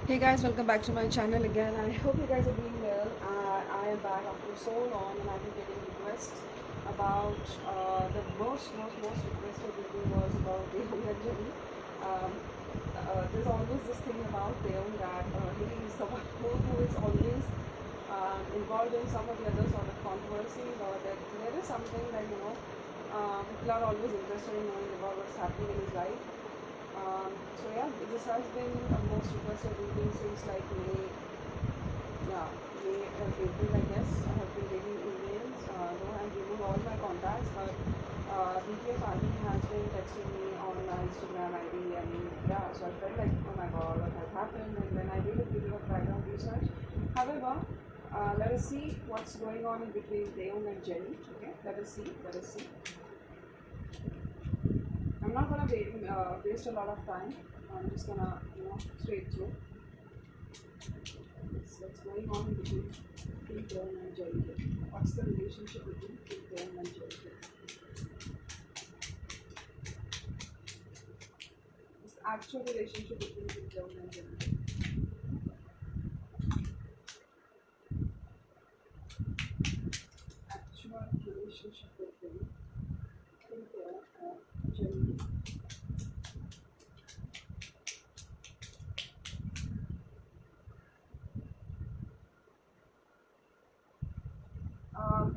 Hey guys, welcome back to my channel again. I hope you guys are doing well. I am back after so long and I've been getting requests about the most requested video was about Taehyung and Jennie. Um, there's always this thing about Taehyung that he is the one who is always involved in some of the other sort of controversies, or that there is something that people are always interested in knowing about what's happening in his life. So yeah, this has been a most requested reading since like April, I guess. I have been getting emails, though I'm giving all my contacts, but BTS Army has been texting me on my Instagram ID, and yeah, so I felt like, oh my god, what has happened? And then I did a bit of background research. However, let us see what's going on in between Taehyung and Jennie. Okay, let us see. I'm not gonna waste a lot of time. I'm just gonna, straight through. What's going on between Taehyung and Jennie? What's the relationship between Taehyung and Jennie? What's the actual relationship between Taehyung and Jennie? Actual relationship between Taehyung and Jennie.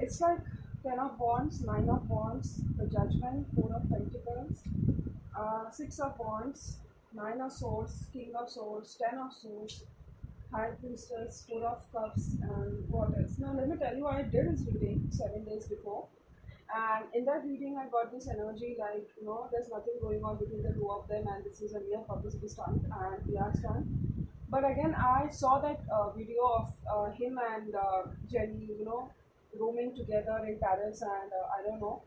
It's like 10 of Wands, 9 of Wands, the Judgment, 4 of Pentacles, 6 of Wands, 9 of Swords, King of Swords, 10 of Swords, High Priestess, 4 of Cups, and what else? Now, let me tell you, I did this reading 7 days before, and in that reading, I got this energy like, there's nothing going on between the two of them, and this is a mere publicity stunt and PR stunt. But again, I saw that video of him and Jennie, roaming together in Paris, and I don't know.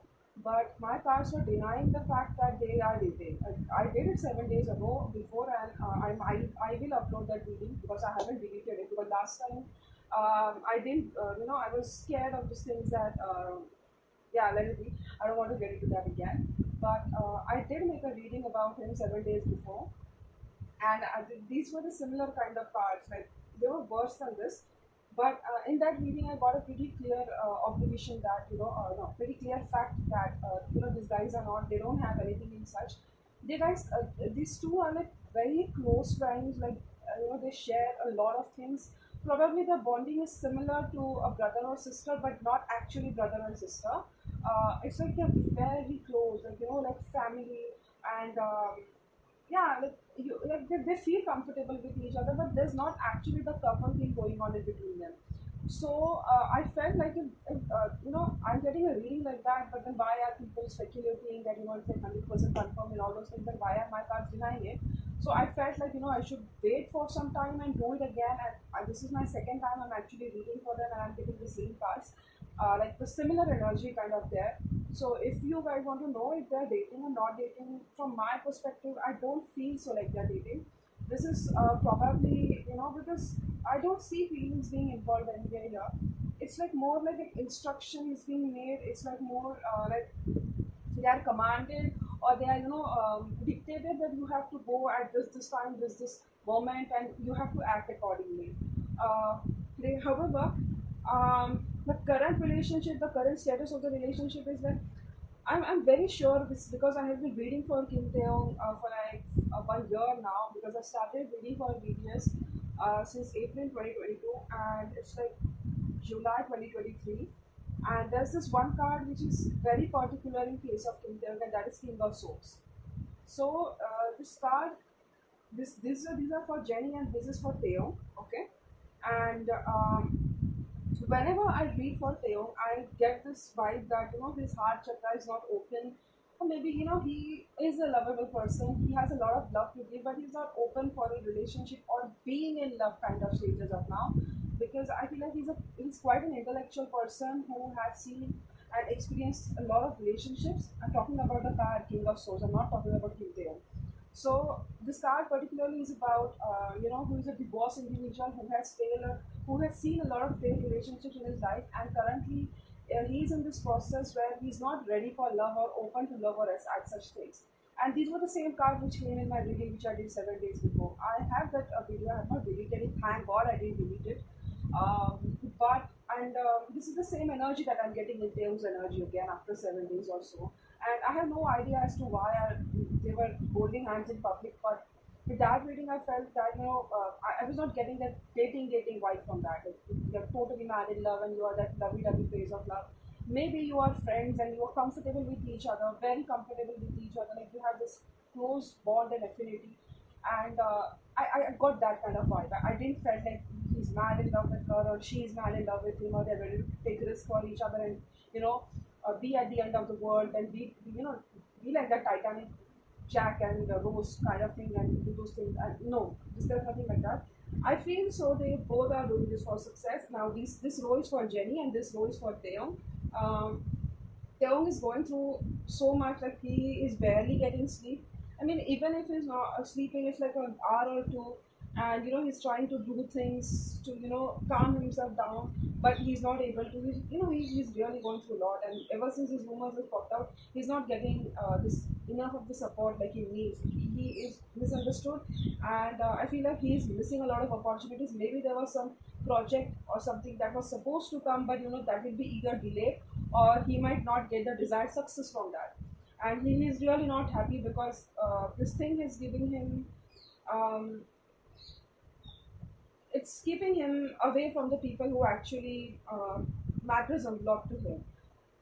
But my cards were denying the fact that they are dating. I did it 7 days ago before, and I will upload that reading because I haven't deleted it. Because last time I didn't, I was scared of these things that, yeah, let it be. I don't want to get into that again. But I did make a reading about him 7 days before, and these were the similar kind of cards, like they were worse than this. But in that reading, I got a pretty clear obligation that, no, pretty clear fact that, these guys are not, they don't have anything in such. They guys, these two are like very close friends, like, they share a lot of things. Probably the bonding is similar to a brother or sister, but not actually brother and sister. It's like they're very close, like, like family. And yeah, like they feel comfortable with each other, but there's not actually the couple thing going on in between them. So I felt like if I'm getting a reading like that, but then why are people speculating that, it's like 100% confirmed and all those things, then why are my cards denying it? So I felt like, I should wait for some time and do it again. And this is my second time I'm actually reading for them, and I'm getting the same cards, like the similar energy kind of there. So if you guys want to know if they're dating or not dating, from my perspective, I don't feel so like they're dating. This is probably, because I don't see feelings being involved anywhere here. It's like more like an instruction is being made. It's like more like they are commanded, or they are, dictated that you have to go at this time, this moment, and you have to act accordingly. Uh, However, the current relationship, the current status of the relationship is that I'm very sure this, because I have been reading for Kim Taehyung for like 1 year now, because I started reading for BTS since April 2022, and it's like July 2023. And there's this one card which is very particular in case of Kim Taehyung, and that is King of Swords. So this card, these are for Jennie and this is for Taehyung, okay? And whenever I read for Taehyung, I get this vibe that, his heart chakra is not open, or maybe, he is a lovable person. He has a lot of love to give, but he's not open for a relationship or being in love kind of stages of now. Because I feel like he's quite an intellectual person who has seen and experienced a lot of relationships. I'm talking about the card King of Swords. I'm not talking about Kim Taehyung. So this card particularly is about, who is a divorced individual who has seen a lot of failed relationships in his life, and currently he's in this process where he's not ready for love or open to love or at such things. And these were the same cards which came in my reading, which I did 7 days before. I have that video. I have not deleted thank God I didn't delete it. But and this is the same energy that I'm getting in Taehyung's energy again after 7 days or so. And I have no idea as to why they were holding hands in public. But with that reading, I felt that I was not getting that dating vibe from that. Like, you're totally mad in love and you are that lovey-dovey phase of love. Maybe you are friends and you are comfortable with each other, very comfortable with each other. Like you have this close bond and affinity, and I got that kind of vibe. I didn't felt like he's mad in love with her or she's mad in love with him, or they're ready to take risks for each other and you know be at the end of the world and be like that Titanic Jack and Rose kind of thing and do those things. And no, there's nothing like that. I feel so they both are doing this for success. Now this role is for Jennie and this role is for Taehyung. Um, Taehyung is going through so much, like he is barely getting sleep. I mean, even if he's not sleeping, it's like an hour or two, and he's trying to do things to calm himself down, but he's not able to. He's really going through a lot, and ever since his rumors have popped out, he's not getting this enough of the support like he needs. He is misunderstood, and I feel like he's missing a lot of opportunities. Maybe there was some project or something that was supposed to come, but that will be either delayed or he might not get the desired success from that. And he is really not happy because this thing is giving him, um, it's keeping him away from the people who actually matters a lot to him.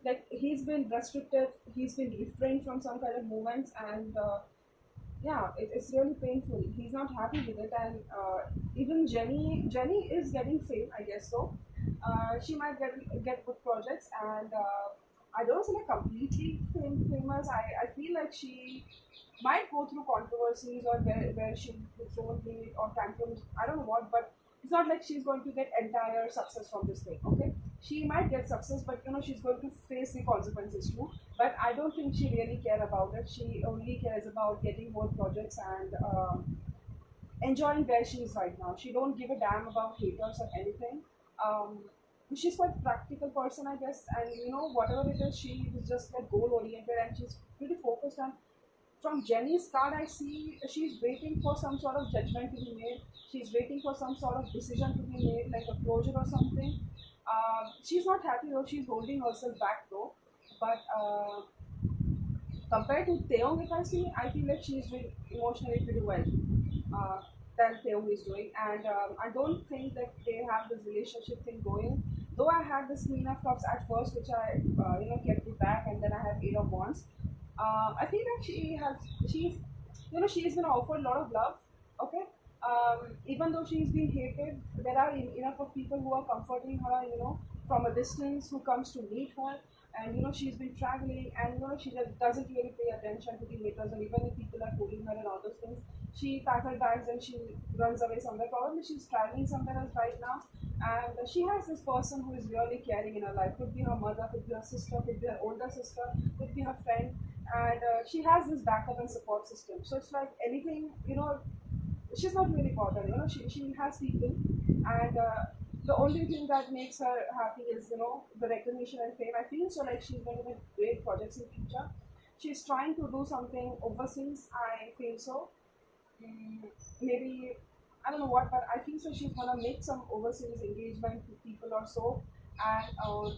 Like he's been restricted, he's been refrained from some kind of movements, and yeah, it's really painful. He's not happy with it, and even Jennie is getting fame, I guess so. She might get good projects, and I don't say like completely famous. I feel like she might go through controversies or where she will throw hate or tantrums. I don't know what, but it's not like she's going to get entire success from this thing. Okay, she might get success, but she's going to face the consequences too. But I don't think she really care about it. She only cares about getting more projects and enjoying where she is right now. She don't give a damn about haters or anything. Um, she's quite practical person, I guess, and whatever it is, she is just like goal oriented and she's pretty focused on. From Jennie's card, I see she's waiting for some sort of judgment to be made. She's waiting for some sort of decision to be made, like a closure or something. She's not happy though. She's holding herself back though. But compared to Taehyung, if I see, I feel like she's doing emotionally pretty well uh, than Taehyung is doing. And I don't think that they have this relationship thing going. Though I had this Queen of Cups at first, which I kept it back, and then I have Eight of Wands. I feel like she's been offered a lot of love. Okay, even though she's been hated, there are enough of people who are comforting her. From a distance, who comes to meet her, and she's been traveling, and she just doesn't really pay attention to the haters, or even if people are bullying her and all those things. She packs her bags and she runs away somewhere. Probably she's traveling somewhere else right now, and she has this person who is really caring in her life. Could be her mother, could be her sister, could be her older sister, could be her friend, and she has this backup and support system. So it's like anything, she's not really bothered. She has people, and the only thing that makes her happy is the recognition and fame. I feel so like she's going to make great projects in future. She's trying to do something overseas. I feel so. Maybe I don't know what, but I feel so she's gonna make some overseas engagement with people or so, and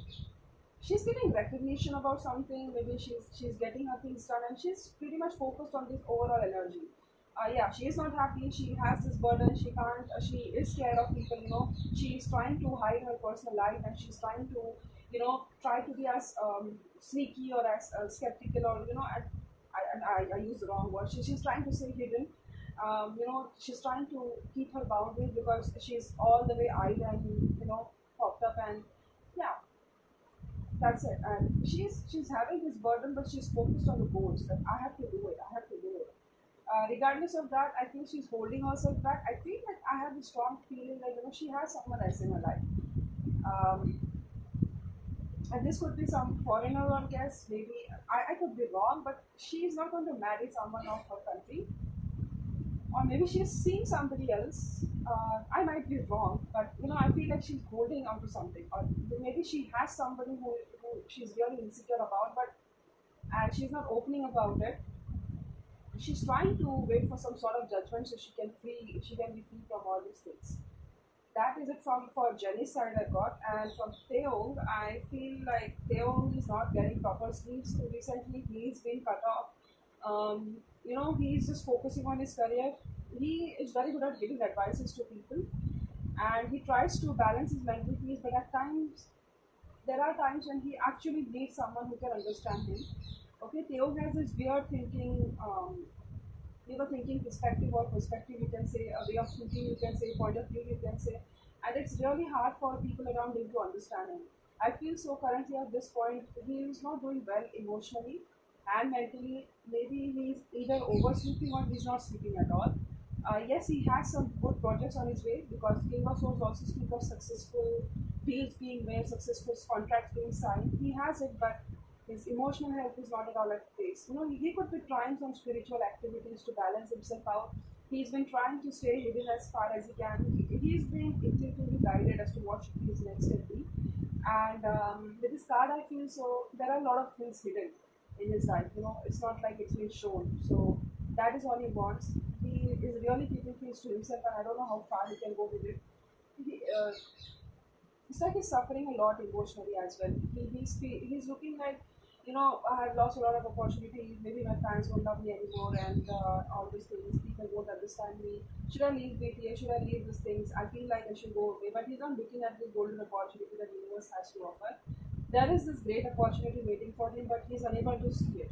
she's getting recognition about something. Maybe she's getting her things done, and she's pretty much focused on this overall energy. Yeah, she is not happy. She has this burden. She can't. She is scared of people. She's trying to hide her personal life, and she's trying to, try to be as sneaky or as skeptical, or I use the wrong word. She's trying to say hidden. She's trying to keep her boundaries because she's all the way eyed and popped up, and yeah, that's it. And she's having this burden, but she's focused on the goals. That I have to do it. I have to do it. Regardless of that, I think she's holding herself back. I feel like I have a strong feeling that she has someone else in her life. Um, and this could be some foreigner or guest. Maybe I could be wrong, but she's not going to marry someone of her country, or maybe she's seeing somebody else. I might be wrong, but I feel like she's holding on to something, or maybe she has somebody who she's really insecure about, but and she's not opening about it. She's trying to wait for some sort of judgment so she can be free from all these things. that is it from for Jennie's side I got, and from Taehyung, I feel like Taehyung is not getting proper sleeps. Recently, he's been cut off. He's just focusing on his career. He is very good at giving advices to people, and he tries to balance his mental peace. But at times, there are times when he actually needs someone who can understand him. Okay, Taehyung has this weird thinking. Thinking perspective, you can say, a way of thinking, you can say, point of view, you can say, and it's really hard for people around him to understand him. I feel so currently at this point he is not doing well emotionally and mentally. Maybe he's either oversleeping or he's not sleeping at all. Yes, he has some good projects on his way, because King of Swords also speak of successful deals being made, successful contracts being signed. He has it, but his emotional health is not at all at pace. He could be trying some spiritual activities to balance himself out. He's been trying to stay hidden as far as he can. He's been intuitively guided as to what should be his next step be. And with this card, I feel so there are a lot of things hidden in his life. It's not like it's been shown. So that is all he wants. He is really keeping things to himself, and I don't know how far he can go with it. He, it's like he's suffering a lot emotionally as well. He's looking like, I have lost a lot of opportunities. Maybe my fans won't love me anymore, and all these things. People won't understand me. Should I leave BTA? Should I leave these things? I feel like I should go away. But he's not looking at this golden opportunity that the universe has to offer. There is this great opportunity waiting for him, but he's unable to see it.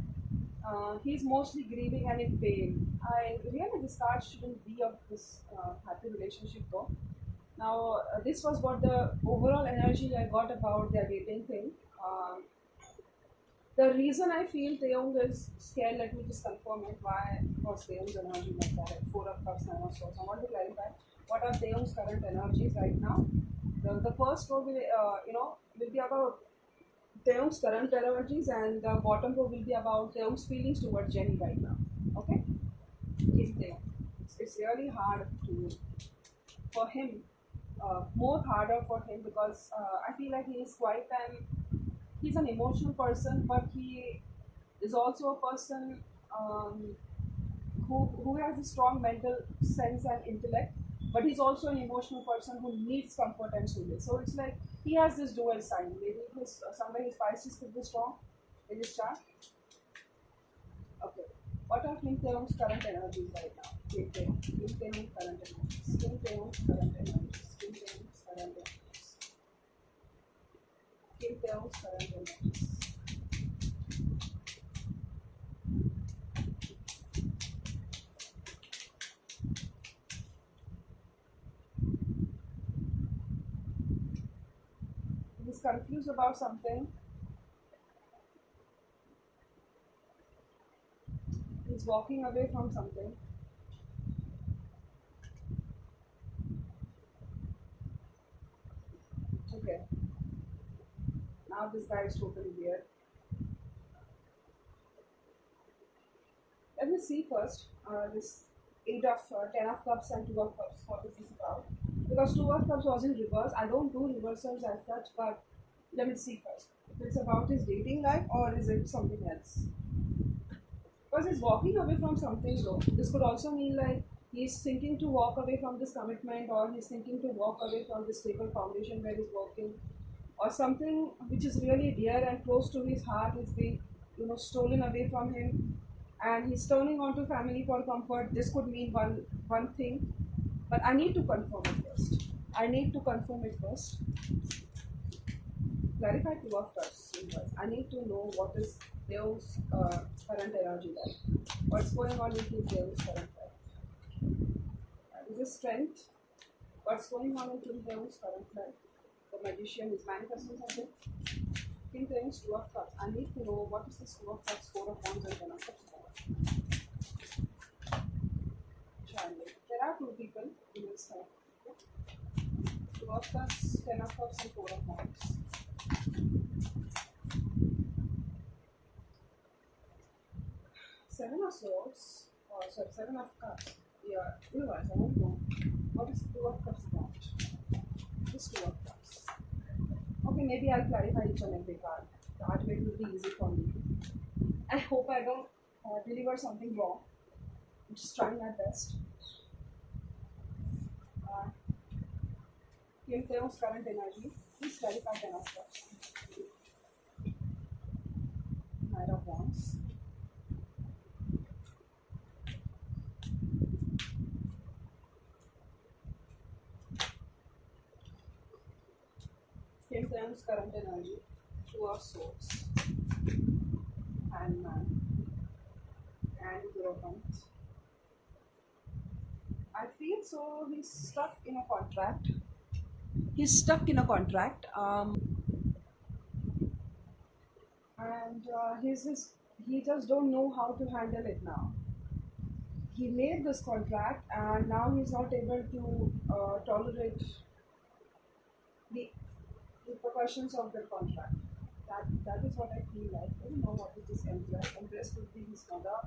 He's mostly grieving and in pain. I really, this card shouldn't be of this happy relationship though. Now, this was what the overall energy I got about their dating thing. The reason I feel Taehyung is scared, let me just confirm it. Why was Taehyung's energy like that? Four of Cups, Nine of Swords. I want to clarify what are Taehyung's current energies right now. The first row will be about Taehyung's current energies, and the bottom row will be about Taehyung's feelings towards Jennie right now. Okay, Kim Taehyung. It's really hard for him, more harder for him, because I feel like he's an emotional person, but he is also a person who has a strong mental sense and intellect, but he's also an emotional person who needs comfort and solace. So it's like he has this dual sign. Maybe somewhere his Pisces could be strong in his chart. Okay. What are Kim Taehyung's current energies right now? Kim Taehyung's current energies. Kim Taehyung's current energies. Kim Taehyung's current energies. Kim Taehyung's current energies. He's confused about something. He's walking away from something. Okay. Now this guy is totally weird. Let me see first this 10 of Cups and 2 of Cups. What is this about? Because 2 of Cups was in reverse. I don't do reversals as such, but let me see first. If it's about his dating life or is it something else? Because he's walking away from something though. This could also mean like he's thinking to walk away from this commitment, or he's thinking to walk away from this stable foundation where he's working, or something which is really dear and close to his heart is being stolen away from him, and he's turning on to family for comfort. This could mean one thing, but I need to confirm it first. Clarify 2 of Cups. I need to know what is Deo's current energy like. What's going on with Deo's current life? Is this strength? What's going on in Kim Taehyung's current life? The Magician is manifesting something. Kim Taehyung's 2 of Cups. I need to know what is this 2 of Cups, 4 of Wands, and 10 of Cups about. There are 2 people in this time. 2 of Cups, 10 of Cups, and 4 of Wands. Seven of Swords. Sorry, 7 of Cups. Yeah, otherwise I don't know. What is 2 of Cups about? This 2 of Cups. Okay, maybe I'll clarify each and every card. That way it will be easy for me. I hope I don't deliver something wrong. I'm just trying my best. Kim Taehyung's current energy. Please clarify 10 of Cups. Knight of Wands. Kim Taehyung's current energy. Two of Swords. Hangman. And Hierophant. I feel so he's stuck in a contract. He's stuck in a contract. And he just don't know how to handle it now. He made this contract and now he's not able to tolerate the repercussions of the contract. That is what I feel like. I don't know what is this Empress. Empress could be his mother,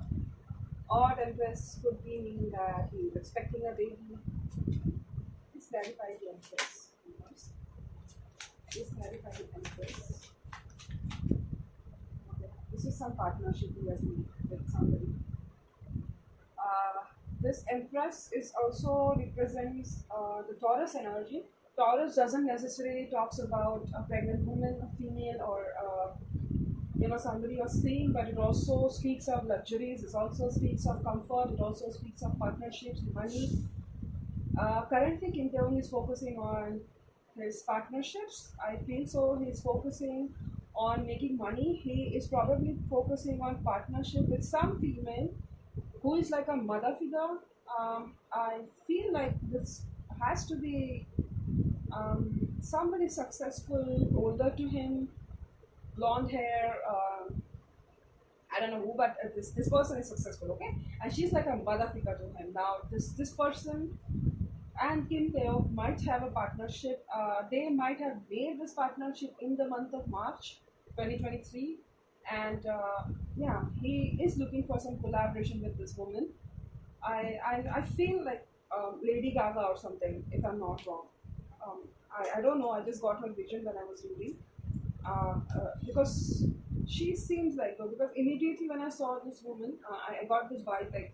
or Empress could be meaning that he is expecting a baby. Please clarify the Empress. Please clarify the Empress. Okay. This is some partnership he has made with somebody. This Empress is also represents the Taurus energy. Taurus doesn't necessarily talks about a pregnant woman, a female, or somebody you're seeing, but it also speaks of luxuries. It also speaks of comfort. It also speaks of partnerships, money. Currently, Kim Taehyung is focusing on his partnerships. I feel so. He's focusing on making money. He is probably focusing on partnership with some female who is like a mother figure. I feel like this has to be somebody successful, older to him, blonde hair. I don't know who, but this person is successful, okay? And she's like a mother figure to him. Now, this person and Kim Taehyung might have a partnership. They might have made this partnership in the month of March 2023. And yeah, he is looking for some collaboration with this woman. I feel like Lady Gaga or something, if I'm not wrong. I don't know, I just got her vision when I was reading. Because she seems like her, because immediately when I saw this woman, I got this vibe like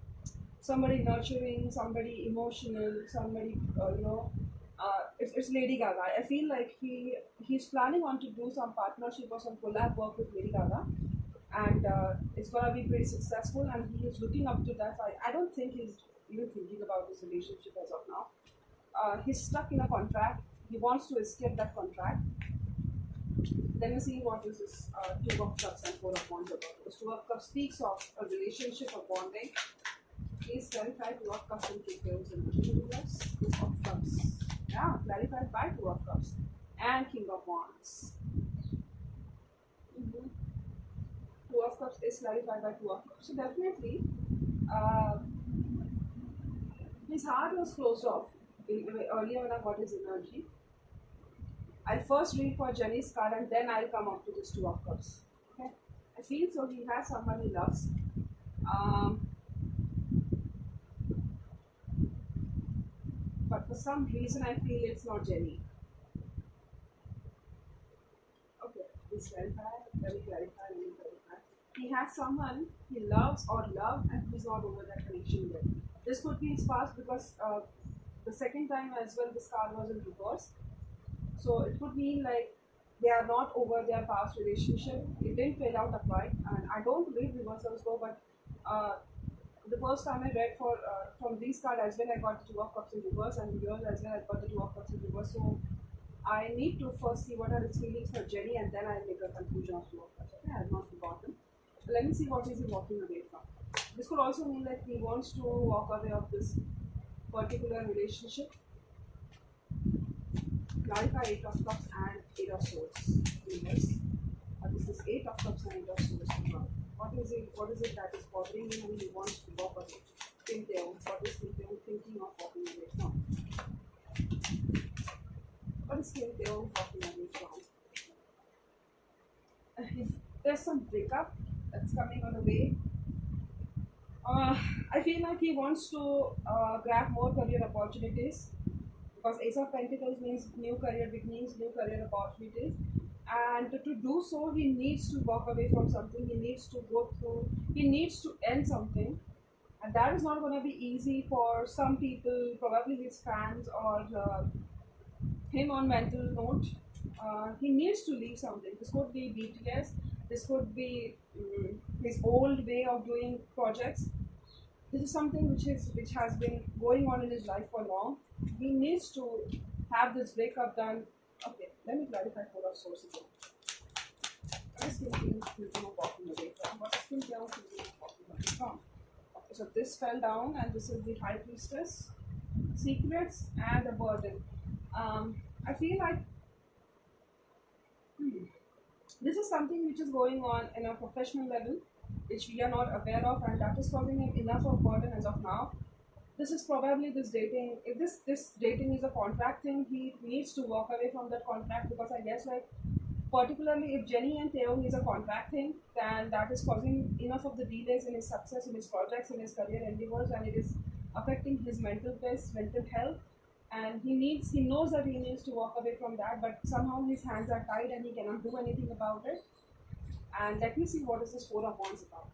somebody nurturing, somebody emotional, somebody, it's Lady Gaga. I feel like he's planning on to do some partnership or some collab work with Lady Gaga, and it's gonna be pretty successful, and he is looking up to that. I don't think he's even thinking about this relationship as of now. He's stuck in a contract. He wants to escape that contract. Let me see what is this Two of Cups and Four of Wands about. This Two of Cups speaks of a relationship, of bonding. Please clarify Two of Cups and Kim Taehyung's energy universe. Two of Cups. Yeah, clarified by Two of Cups and King of Wands. Two of Cups is clarified by Two of Cups. So definitely, his heart was closed off earlier when I got his energy. I'll first read for Jennie's card and then I'll come up to this Two of Cups. Okay, I feel so he has someone he loves. But for some reason I feel it's not Jennie. Okay, please clarify. Let me clarify. He has someone he loves or loved and he's not over that connection yet. This could be his past, because the second time as well this card was in reverse. So it could mean like they are not over their past relationship. It didn't fail out upright, and I don't read reversals though, but the first time I read for from these cards as well, I got the Two of Cups in reverse, and here as well I got the Two of Cups in reverse. So I need to first see what are his feelings for Jennie, and then I'll make a conclusion of Two of Cups. Okay, I have not forgotten. So let me see what is he walking away from. This could also mean that he wants to walk away of this particular relationship. Clarify Eight of Cups and Eight of Swords. Yes. This is Eight of Cups and Eight of Swords. What is it? What is it that is bothering him and he wants to walk away? Kim Taehyung. What is Kim Taehyung thinking of walking away from? What is Kim Taehyung walking away from? There's some breakup that's coming on the way. I feel like he wants to grab more career opportunities, because Ace of Pentacles means new career beginnings, new career opportunities, and to do so he needs to walk away from something. He needs to go through, he needs to end something, and that is not going to be easy for some people, probably his fans or him on mental note. He needs to leave something. This could be BTS, this could be his old way of doing projects. This is something which has been going on in his life for long. He needs to have this breakup done. Okay, let me clarify for our sources. What is Taehyung walking away from? What is Taehyung walking away from? Okay, so this fell down, and this is the High Priestess, secrets, and a burden. I feel like this is something which is going on in a professional level, which we are not aware of, and that is causing him enough of burden as of now. This is probably this dating. If this dating is a contract thing, he needs to walk away from that contract, because I guess, like, particularly if Jennie and Taehyung is a contract thing, then that is causing enough of the delays in his success, in his projects, in his career endeavors, and it is affecting his mental peace, mental health. And he knows that he needs to walk away from that, but somehow his hands are tied and he cannot do anything about it. And let me see what is this Four of Wands about.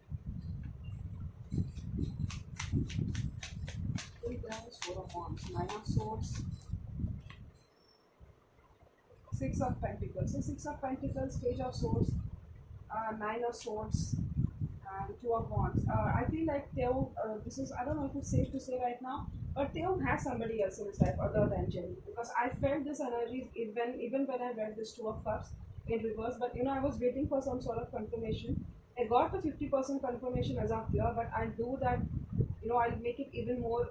Four of Wands, Nine of Swords, Six of Pentacles. So Six of Pentacles, Page of Swords, Nine of Swords, and Two of Wands. I feel like Taehyung, this is, I don't know if it's safe to say right now, but Taehyung has somebody else in his life other than Jennie, because I felt this energy even when I read this Two of Cups in reverse. But I was waiting for some sort of confirmation. I got the 50% confirmation as of here, but I'll do that. I'll make it even more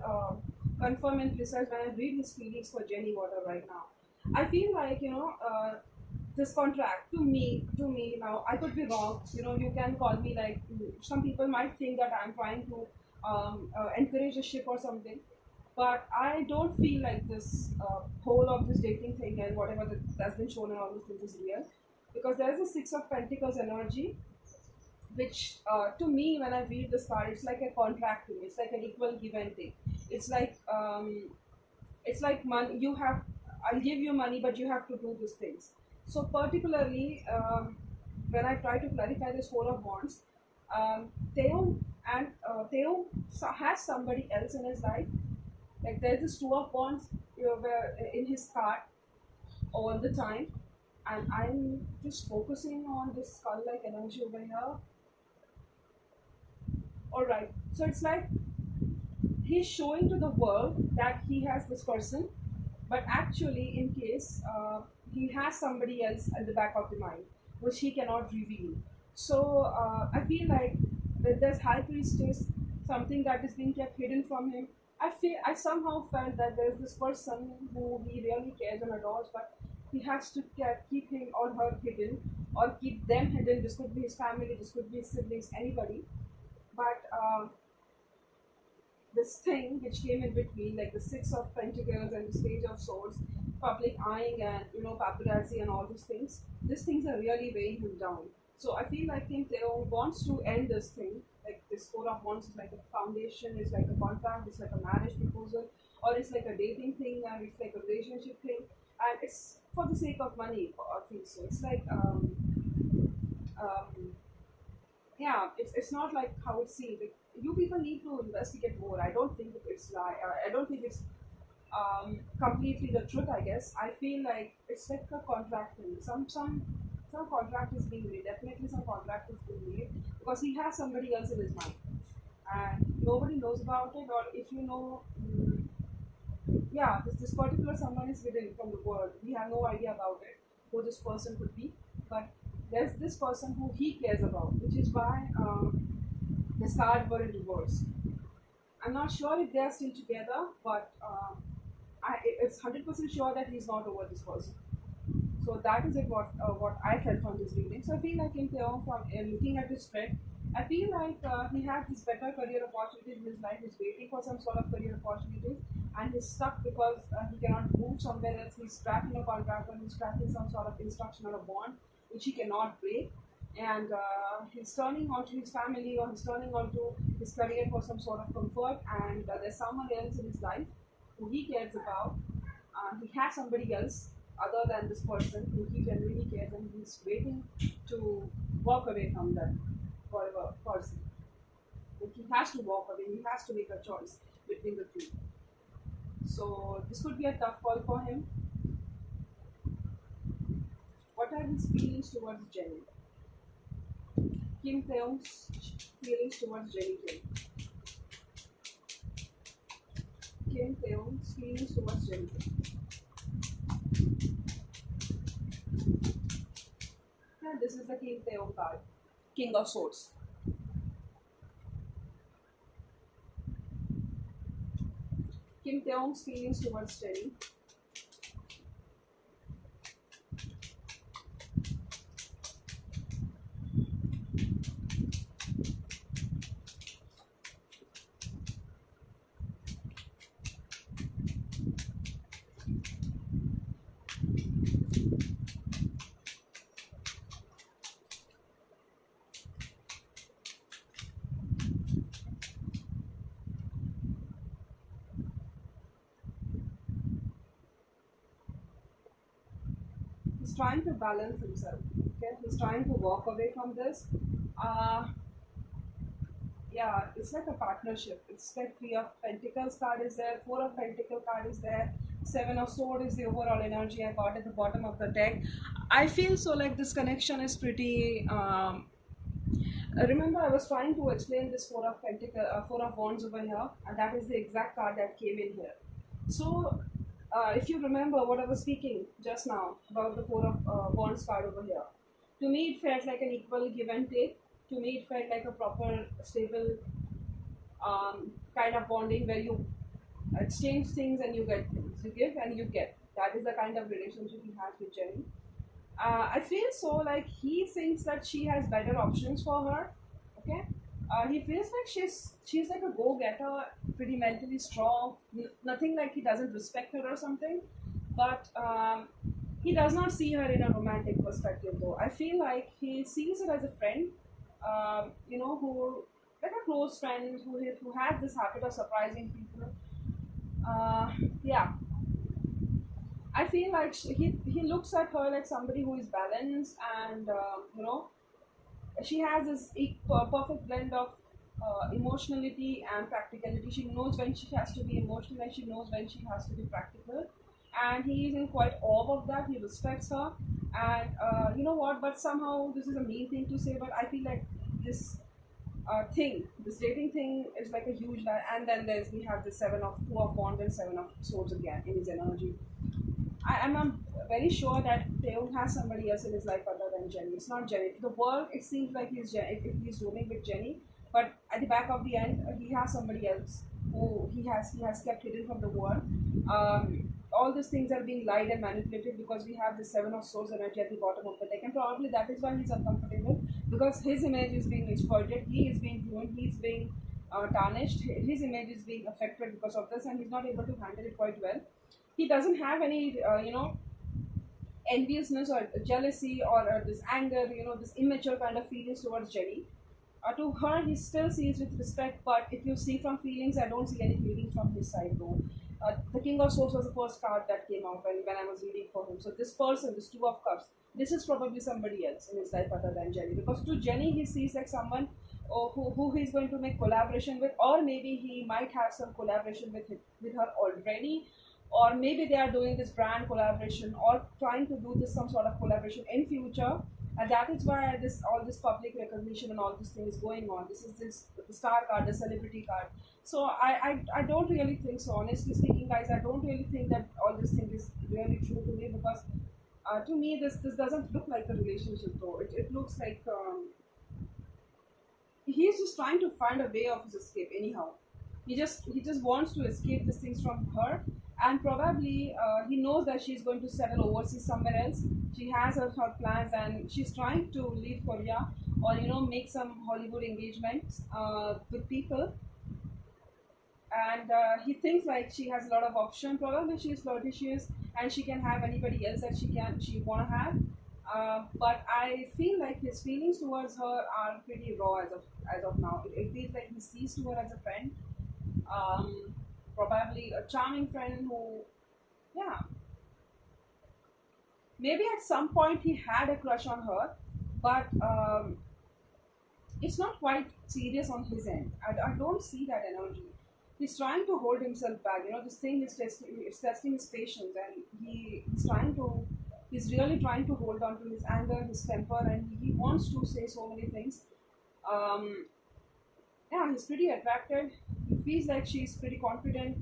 confirm and precise when I read his feelings for Jennie Water right now. I feel like this contract to me now, I could be wrong. You can call me, like, some people might think that I'm trying to encourage a ship or something, but I don't feel like this whole of this dating thing and whatever that's been shown and all these things is real, because there's a Six of Pentacles energy, which to me, when I read this card, it's like a contract to me. It's like an equal give and take. It's like money. I'll give you money, but you have to do these things. So particularly, when I try to clarify this Four of Wands, Taehyung has somebody else in his life. Like, there's this Two of Wands, where in his card all the time, and I'm just focusing on this skull-like energy over here. All right, so it's like he's showing to the world that he has this person, but actually, in case he has somebody else at the back of the mind, which he cannot reveal. So I feel like that there's High Priestess, something that is being kept hidden from him. I somehow felt that there's this person who he really cares and adores, but he has to keep him or her hidden, or keep them hidden. This could be his family, this could be his siblings, anybody. But this thing which came in between, like the Six of Pentacles and the Page of Swords, public eyeing and paparazzi and all these things are really weighing him down. So I feel like Kim Taehyung wants to end this thing. Like, this Four of Wands is like a foundation, it's like a contract, it's like a marriage proposal, or it's like a dating thing, and it's like a relationship thing, and it's for the sake of money. I think so. It's like um, yeah, it's not like how it seems. Like, you people need to investigate more. I don't think it's lie. I don't think it's completely the truth. I guess I feel like it's like a contract thing. Some contract is being made. Definitely, some contract is being made, because he has somebody else in his mind, and nobody knows about it. Or if you know, yeah, this particular someone is hidden from the world. We have no idea about it, who this person could be, but there's this person who he cares about, which is why his cards were in reverse. I'm not sure if they're still together, but it's 100% sure that he's not over this person. So that is it, what I felt from this reading. So I feel like in Taehyung, from looking at his spread, I feel like he has this better career opportunities in his life. He's waiting for some sort of career opportunities, and he's stuck because he cannot move somewhere else. He's trapped in a contract, or he's trapped in some sort of instruction or a bond which he cannot break. And he's turning onto his family, or he's turning onto his career for some sort of comfort. And there's someone else in his life who he cares about. He has somebody else other than this person who he genuinely cares, and he's waiting to walk away from that forever person. Like, he has to walk away, he has to make a choice between the two. So this could be a tough call for him. are his feelings towards Jennie? Kim Taehyung's feelings towards Jennie. Kim Taehyung's feelings towards Jennie. And this is the Kim Taehyung card. King of Swords. Kim Taehyung's feelings towards Jennie. He's trying to balance himself. Okay, he's trying to walk away from this. Uh, yeah, it's like a partnership. It's like Three of Pentacles card is there, Four of Pentacles card is there, Seven of Swords is the overall energy I got at the bottom of the deck. I feel so like this connection is pretty. Remember, I was trying to explain this Four of Pentacles, Four of Wands over here, and that is the exact card that came in here. So, if you remember what I was speaking just now about the Four of Wands card over here, to me it felt like an equal give and take. To me, it felt like a proper, stable kind of bonding where you exchange things and you get things. You give and you get. That is the kind of relationship he has with Jennie. I feel so like he thinks that she has better options for her. Okay, he feels like she's like a go-getter, pretty mentally strong. Nothing like he doesn't respect her or something, but he does not see her in a romantic perspective. Though I feel like he sees her as a friend. Who like a close friend who has this habit of surprising people. Yeah, I feel like he looks at her like somebody who is balanced, and she has this perfect blend of emotionality and practicality. She knows when she has to be emotional and she knows when she has to be practical, and he is in quite awe of that. He respects her, and you know what? But somehow this is a mean thing to say, but I feel like this dating thing is like a huge and then we have the Two of Wands and Seven of Swords again in his energy. I'm very sure that Taehyung has somebody else in his life other than Jennie. It's not Jennie. The world, it seems like he's roaming with Jennie, but at the back of the end, he has somebody else who he has kept hidden from the world. All these things are being lied and manipulated because we have the Seven of Swords energy at the bottom of the deck, and probably that is why he's uncomfortable, because his image is being exploited, he is being ruined, he's being tarnished, his image is being affected because of this, and he's not able to handle it quite well. He doesn't have any, enviousness or jealousy or this anger, this immature kind of feelings towards Jennie. To her, he still sees with respect, but if you see from feelings, I don't see any feelings from his side though. The King of Swords was the first card that came out when I was reading for him. So this person, this Two of Cups, this is probably somebody else in his life other than Jennie. Because to Jennie, he sees like someone who he's going to make collaboration with, or maybe he might have some collaboration with her already, or maybe they are doing this brand collaboration or trying to do this some sort of collaboration in future, and that is why all this public recognition and all this thing is going on. This is the star card, the celebrity card. So I don't really think so, honestly speaking, guys. I don't really think that all this thing is really true to me, because to me this doesn't look like a relationship though. It looks like he's just trying to find a way of his escape anyhow. He just wants to escape these things from her, and probably he knows that she's going to settle overseas somewhere else. She has her plans, and she's trying to leave Korea, or make some Hollywood engagements with people. And he thinks like she has a lot of options. Probably she is flirtatious and she can have anybody else that she wanna have. But I feel like his feelings towards her are pretty raw as of now. It feels like he sees to her as a friend, probably a charming friend who, yeah, maybe at some point he had a crush on her, but it's not quite serious on his end. I don't see that energy. He's trying to hold himself back. This thing is testing his patience, and he's trying to He's really trying to hold on to his anger, his temper, and he wants to say so many things. Um, yeah, he's pretty attracted. He feels like she's pretty confident.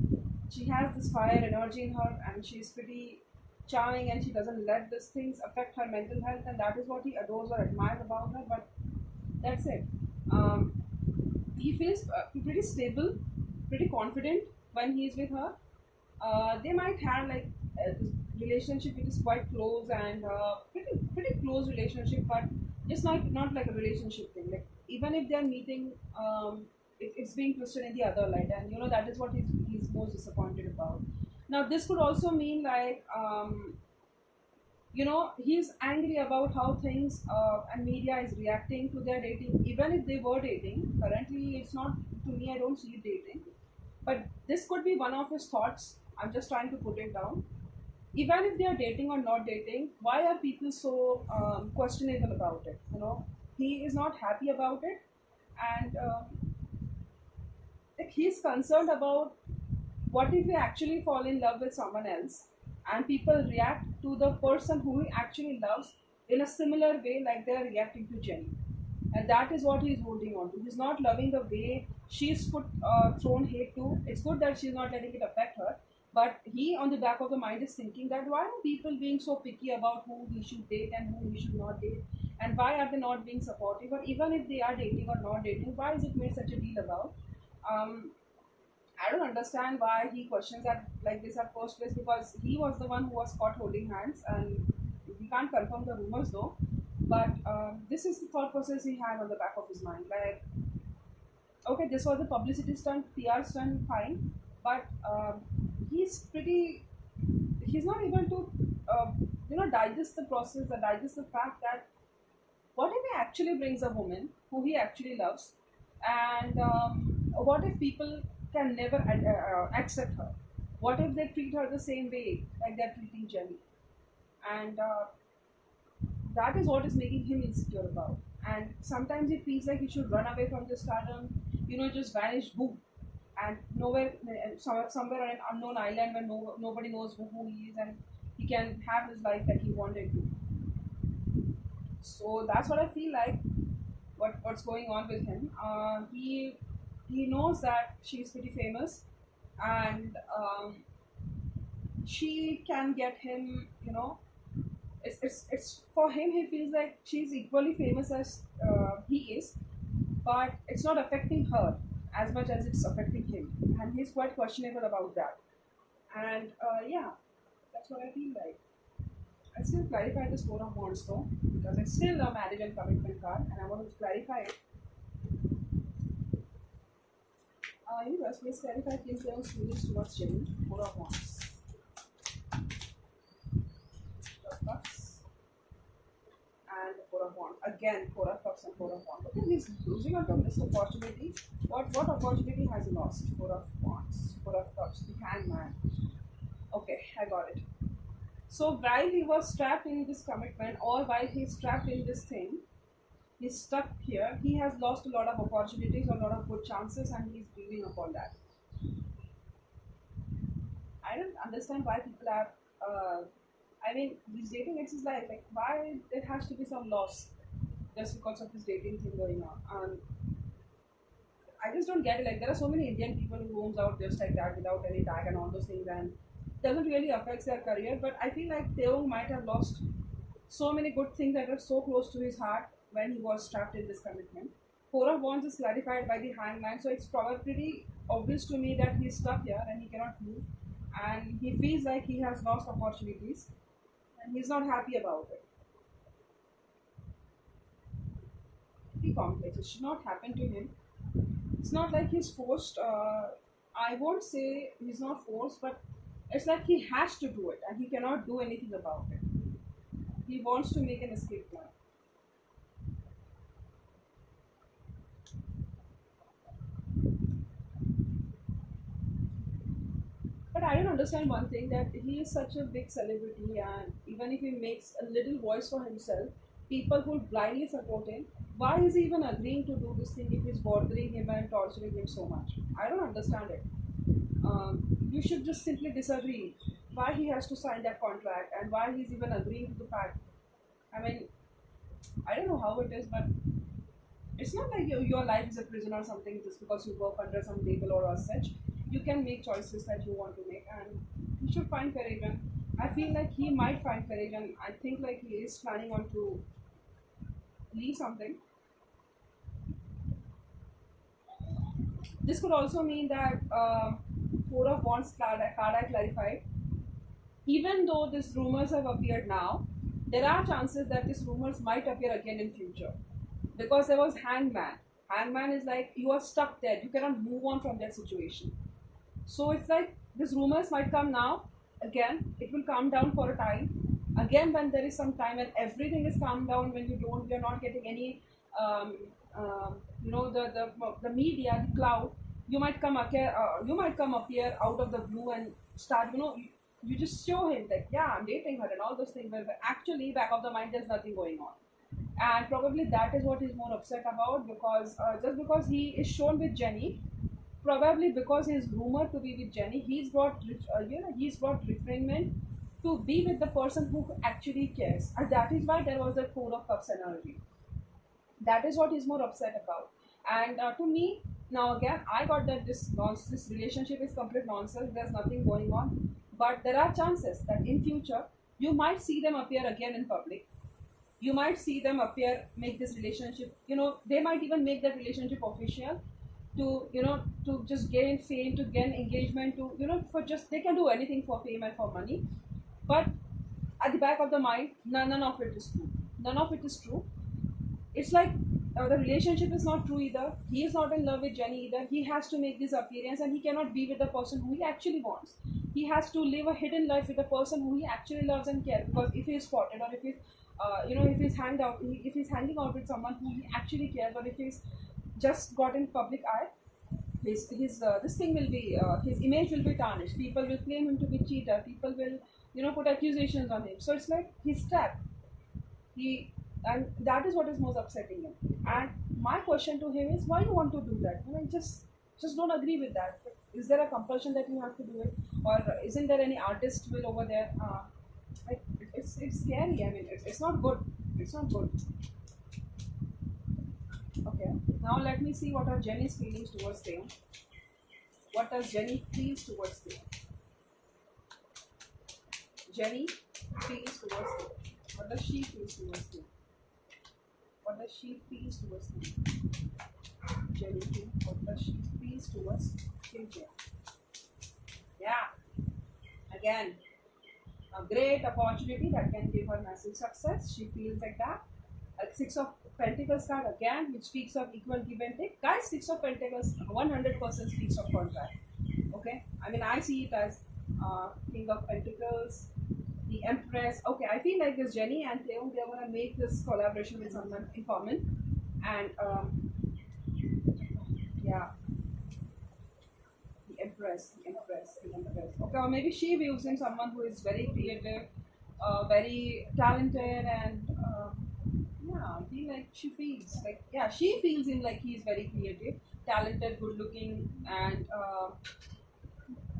She has this fire energy in her, and she's pretty charming, and she doesn't let these things affect her mental health, and that is what he adores or admires about her. But that's it. Um, he feels pretty stable, pretty confident when he's with her. They might have like this relationship which is quite close and pretty close relationship, but just not like a relationship thing. Like even if they're meeting, it's being twisted in the other light, and that is what he's most disappointed about. Now this could also mean like he's angry about how things and media is reacting to their dating, even if they were dating. Currently it's not, to me I don't see it dating, but this could be one of his thoughts. I'm just trying to put it down. Even if they are dating or not dating, why are people so questionable about it? He is not happy about it, and like he's concerned about what if we actually fall in love with someone else and people react to the person who he actually loves in a similar way like they're reacting to Jenny. And that is what he's holding on to. He's not loving the way she's put thrown hate to. It's good that she's not letting it affect her, but he on the back of the mind is thinking that why are people being so picky about who he should date and who he should not date, and why are they not being supportive, or even if they are dating or not dating, why is it made such a deal about? um, I don't understand why he questions that like this at first place, because he was the one who was caught holding hands, and we can't confirm the rumors though. But this is the thought process he had on the back of his mind. Like, okay, this was a publicity stunt, PR stunt, fine, but he's pretty. He's not able to, digest the process, or digest the fact that what if he actually brings a woman who he actually loves, and what if people can never accept her? What if they treat her the same way like they're treating Jenny? And that is what is making him insecure about. And sometimes he feels like he should run away from the stardom, just vanish, boom, and nowhere, somewhere on an unknown island where nobody knows who he is, and he can have his life that he wanted to. So that's what I feel like. What's going on with him? He knows that she's pretty famous, and she can get him. It's for him. He feels like she's equally famous as he is, but it's not affecting her as much as it's affecting him, and he's quite questionable about that. And yeah, that's what I feel like. I still clarify this four of wands though, because it's still a marriage and commitment card, and I want to clarify it. Universe, please clarify Kim Taehyung's feelings towards Jennie. Four of wands. Four of cups. And four of wands. Again, four of cups and four of wands. Okay, he's losing on the missed opportunity. What opportunity has he lost? Four of wands. Four of cups. The hangman. Okay, I got it. So while he was trapped in this commitment, or while he's trapped in this thing, he's stuck here, he has lost a lot of opportunities, a lot of good chances, and he's grieving upon that. I don't understand why people are, he's dating, it's his life, like why there has to be some loss just because of his dating thing going on. I just don't get it. Like there are so many Indian people who roams out just like that without any tag and all those things, and doesn't really affect their career. But I feel like Taehyung might have lost so many good things that were so close to his heart when he was trapped in this commitment. Four of Wands is clarified by the hangman, so it's probably pretty obvious to me that he's stuck here and he cannot move, and he feels like he has lost opportunities, and he's not happy about it. Pretty complex. It should not happen to him. It's not like he's forced. I won't say he's not forced, but it's like he has to do it and he cannot do anything about it. He wants to make an escape plan. But I don't understand one thing, that he is such a big celebrity, and even if he makes a little voice for himself, people will blindly support him. Why is he even agreeing to do this thing if it's bothering him and torturing him so much? I don't understand it. You should just simply disagree. why he has to sign that contract and why he's even agreeing to the fact. I mean, I don't know how it is, but it's not like your life is a prison or something just because you work under some label or as such. You can make choices that you want to make, and you should find courage. And I feel like he might find courage, and I think like he is planning on to leave something. This could also mean that Four of Wands card I clarified. Even though these rumors have appeared now, there are chances that these rumors might appear again in future. Because there was Hangman. Hangman is like you are stuck there. You cannot move on from that situation. So it's like these rumors might come now. Again, it will calm down for a time. Again, when there is some time and everything is calmed down, when you're not getting any, the media, the cloud, you might come appear out of the blue and start, you just show him that yeah, I'm dating her and all those things, but actually back of the mind there's nothing going on. And probably that is what he's more upset about, because just because he is shown with Jennie, probably because he's rumored to be with Jennie, he's brought refrainment to be with the person who actually cares, and that is why there was that Four of Cups energy. That is what he's more upset about. And to me, now again, I got that this relationship is complete nonsense. There's nothing going on, but there are chances that in future you might see them appear again in public. You might see them appear, make this relationship. They might even make that relationship official to to just gain fame, to gain engagement, to for just they can do anything for fame and for money. But at the back of the mind, none of it is true. None of it is true. It's like the relationship is not true either. He is not in love with Jennie either. He has to make this appearance, and he cannot be with the person who he actually wants. He has to live a hidden life with the person who he actually loves and cares. Because if he is spotted, or if he's if he's hanging out with someone who he actually cares, or if he's just got in public eye, his this thing will be his image will be tarnished. People will claim him to be cheater. People will put accusations on him. So it's like he's trapped. And that is what is most upsetting him. And my question to him is, why you want to do that? Just don't agree with that. Is there a compulsion that you have to do it, or isn't there any artist will over there? It's scary. I mean, it's not good. It's not good. Okay. Now let me see what are Jennie's feelings towards Taehyung. What does Jennie feels towards Taehyung? Jennie feels towards Taehyung. What does she feel towards Taehyung? What does she feel towards Taehyung? Jennie, what does she feel towards Taehyung? Yeah. Again, a great opportunity that can give her massive success. She feels like that. Six of Pentacles card again, which speaks of equal give and take. Guys, Six of Pentacles 100% speaks of contract. Okay, I mean, I see it as King of Pentacles, the Empress. Okay, I feel like this Jennie and Taehyung, they're gonna make this collaboration with someone in common, and yeah, the Empress. Okay, or maybe she views him someone who is very creative, very talented, and yeah, I feel like she feels him like he's very creative, talented, good looking, and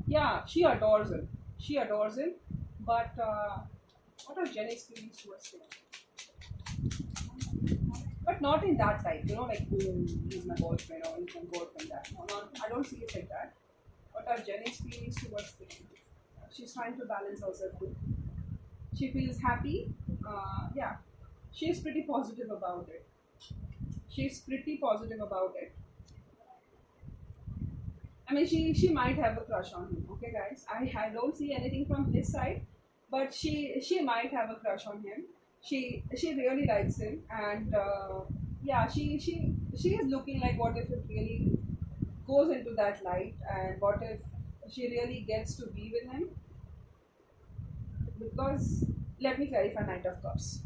yeah, she adores him. But what are Jennie's feelings towards him? But not in that type, like, oh, he's my boyfriend or he's my girlfriend. That no, I don't see it like that. What are Jennie's feelings towards him? She's trying to balance herself too. She feels happy. Yeah, she's pretty positive about it. I mean, she might have a crush on him. Okay, guys, I don't see anything from his side, but she might have a crush on him. She really likes him, and yeah, she is looking like, what if it really goes into that light, and what if she really gets to be with him? Because let me clarify Knight of Cups.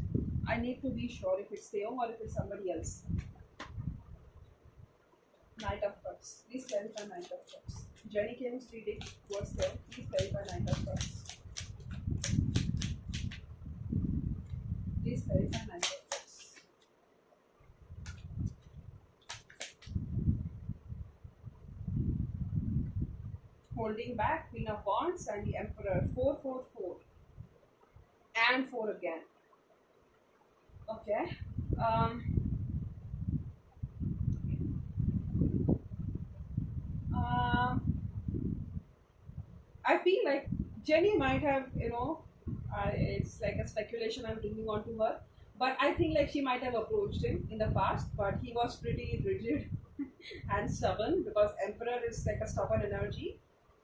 I need to be sure if it's Taehyung or if it's somebody else. Knight of Cups. Please clarify Knight of Cups. Jennie came reading towards Taehyung. Please clarify Knight of Cups. Please clarify Knight of Cups. holding back, Queen of Wands and the Emperor. 4, 4, 4 and 4 again. Okay. Um, um, I feel like Jennie might have, it's like a speculation I'm bringing onto her, but I think like she might have approached him in the past, but he was pretty rigid and stubborn because Emperor is like a stubborn energy,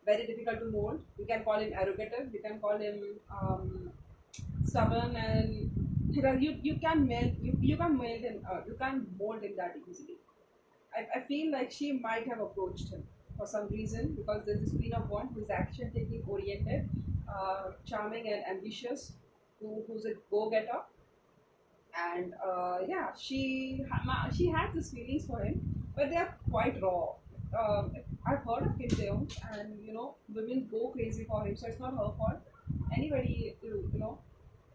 very difficult to mold. You can call him arrogant, you can call him stubborn, and you can melt you can melt him, you can mold him that easily. I feel like she might have approached him for some reason because there's this Queen of Wands who is action taking oriented, charming and ambitious, who's a go getter, and yeah, she has these feelings for him, but they are quite raw. I've heard of Kim Taehyung, and women go crazy for him, so it's not her fault. Anybody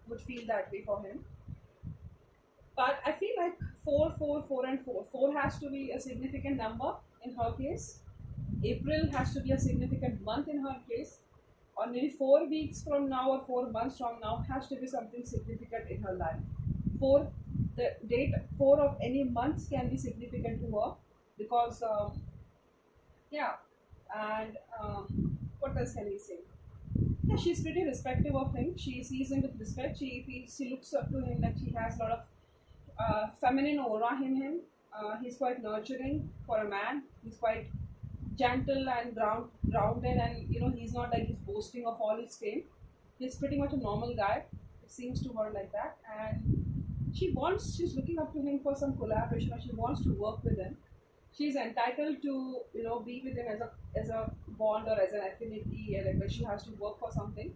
would feel that way for him. But I feel like 4, 4, 4, and 4. 4 has to be a significant number in her case. April has to be a significant month in her case. Or maybe 4 weeks from now or 4 months from now has to be something significant in her life. 4, the date 4 of any months can be significant to her because, yeah, and what else can we say? Yeah, she's pretty respectful of him. She sees him with respect. She looks up to him like she has a lot of feminine aura in him. He's quite nurturing for a man. He's quite gentle and grounded, and he's not like he's boasting of all his fame. He's pretty much a normal guy. It seems to her like that, and she's looking up to him for some collaboration, or she wants to work with him. She's entitled to be with him as a bond or as an affinity, and like she has to work for something,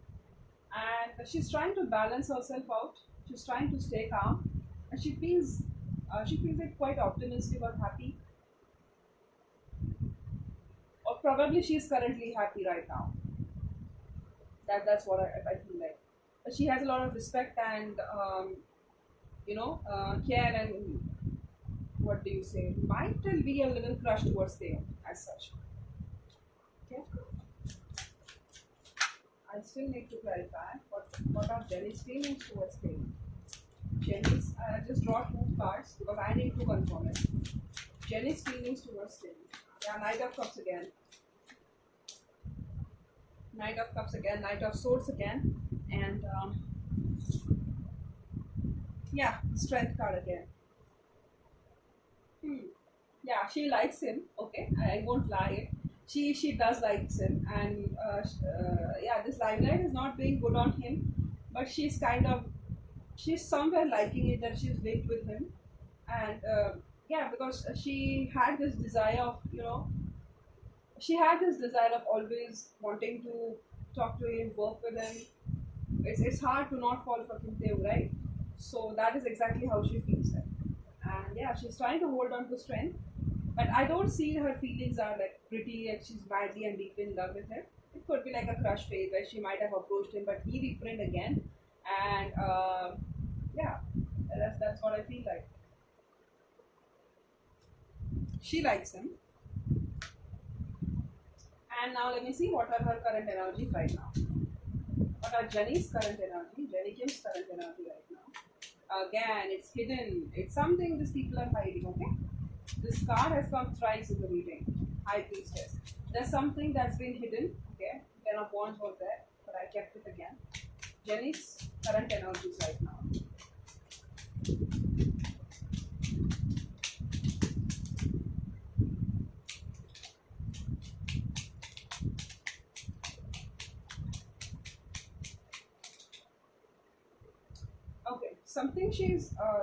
and she's trying to balance herself out. She's trying to stay calm, and she feels like quite optimistic or happy, or probably she's currently happy right now. That's what I feel like. But she has a lot of respect and care, and what do you say? Might be a little crush towards them as such. Okay. I still need to clarify what are Jennie's feelings towards them. Jennie's, I just draw 2 cards because I need to confirm it. Jennie's feelings towards him. Yeah, Knight of Cups again. Knight of Cups again, Knight of Swords again, and yeah, Strength card again. Yeah, she likes him. Okay, I won't lie. She does likes him, and yeah, this limelight is not being good on him, but she's somewhere liking it that she's linked with him, and yeah, because she had this desire of always wanting to talk to him, work with him. It's hard to not fall for Kim Tae, right? So that is exactly how she feels it. And yeah, she's trying to hold on to strength, but I don't see her feelings are like pretty, like she's madly and deeply in love with him. It could be like a crush phase where she might have approached him, but he refrained again. And yeah, that's what I feel like. She likes him. And now let me see what are her current energies right now. What are Jennie's current energy? Jennie Kim's current energy right now. Again, it's hidden. It's something these people are hiding, okay? This card has come thrice in the reading. High Priestess. There's something that's been hidden, okay? Ten of Wands was there, but I kept it again. Jennie's current energies right now.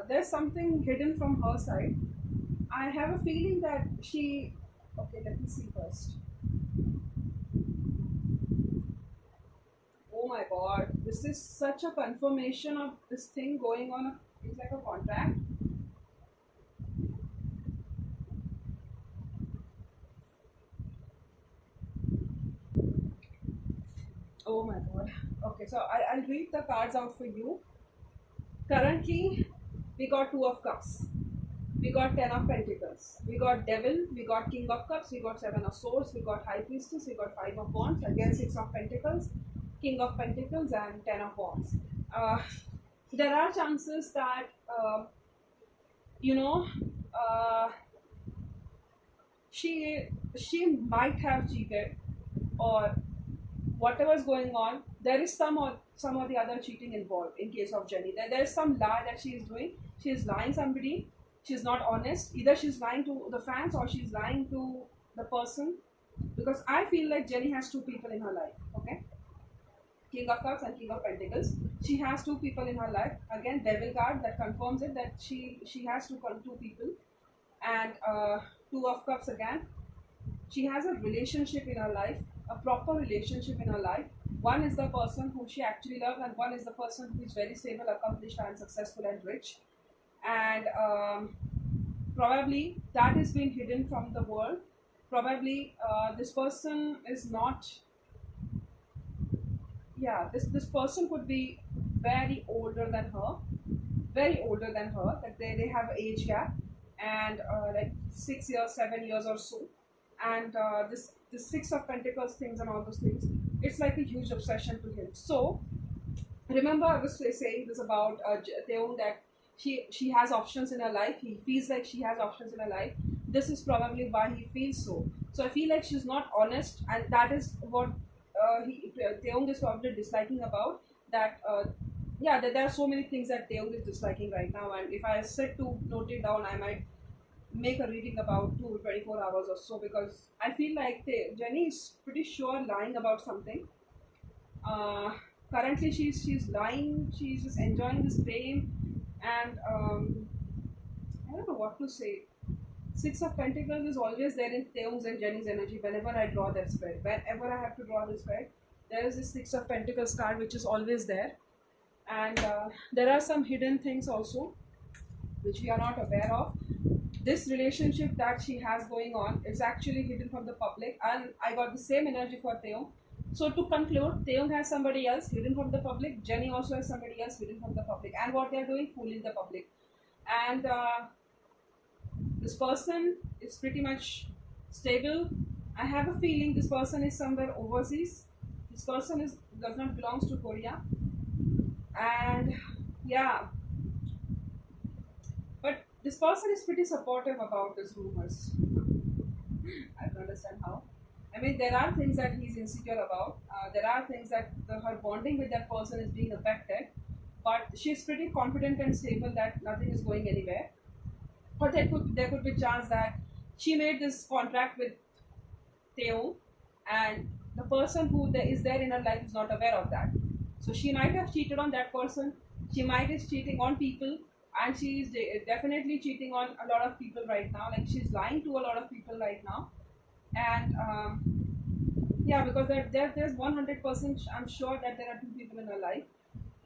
There's something hidden from her side. I have a feeling that okay, let me see first. Oh my god, this is such a confirmation of this thing going on. It's like a contract. Oh my god. Okay, so I'll read the cards out for you. Currently, we got 2 of Cups. we got 10 of Pentacles, we got Devil, we got King of Cups, we got 7 of Swords, we got High Priestess, we got 5 of Wands, again 6 of Pentacles, King of Pentacles, and 10 of Wands. There are chances that, you know, uh, she might have cheated, or whatever's going on, there is some or the other cheating involved in case of Jennie. There is some lie that she is doing. She is lying somebody. She's not honest. Either she's lying to the fans or she's lying to the person. Because I feel like Jennie has two people in her life. Okay, King of Cups and King of Pentacles. She has two people in her life. Again, Devil card that confirms it, that she has two people, and Two of Cups again. She has a relationship in her life, a proper relationship in her life. One is the person who she actually loves, and one is the person who is very stable, accomplished, and successful and rich. And probably that is being hidden from the world. Probably this person is not. Yeah, this person could be very older than her, very older than her. That they have an age gap, and like 6 years, 7 years or so. And this Six of Pentacles things and all those things, it's like a huge obsession to him. So remember, I was saying this about Taehyung, that she has options in her life. He feels like she has options in her life. This is probably why he feels so. So I feel like she's not honest, and that is what Taehyung is probably disliking about that. Yeah, there are so many things that Taehyung is disliking right now, and if I sit to note it down, I might make a reading about 24 hours or so, because I feel like Jennie is pretty sure lying about something. Uh, Currently, she's lying. She's just enjoying this fame, and I don't know what to say. Six of Pentacles is always there in Taehyung's and Jennie's energy. Whenever I draw that spread, whenever I have to draw this spread, there is this Six of Pentacles card which is always there, and there are some hidden things also which we are not aware of. This relationship that she has going on is actually hidden from the public, and I got the same energy for Taehyung. So to conclude, Taehyung has somebody else hidden from the public. Jennie also has somebody else hidden from the public, and what they are doing, fooling the public. And this person is pretty much stable. I have a feeling this person is somewhere overseas. This person does not belongs to Korea, and yeah, but this person is pretty supportive about these rumors. I don't understand how. I mean, there are things that he's insecure about. There are things that her bonding with that person is being affected. But she's pretty confident and stable that nothing is going anywhere. But there could be chance that she made this contract with Taehyung, and the person who is there in her life is not aware of that. So she might have cheated on that person. She might is cheating on people, and she is definitely cheating on a lot of people right now. Like, she's lying to a lot of people right now, and yeah, because there's 100%. I'm sure that there are two people in her life,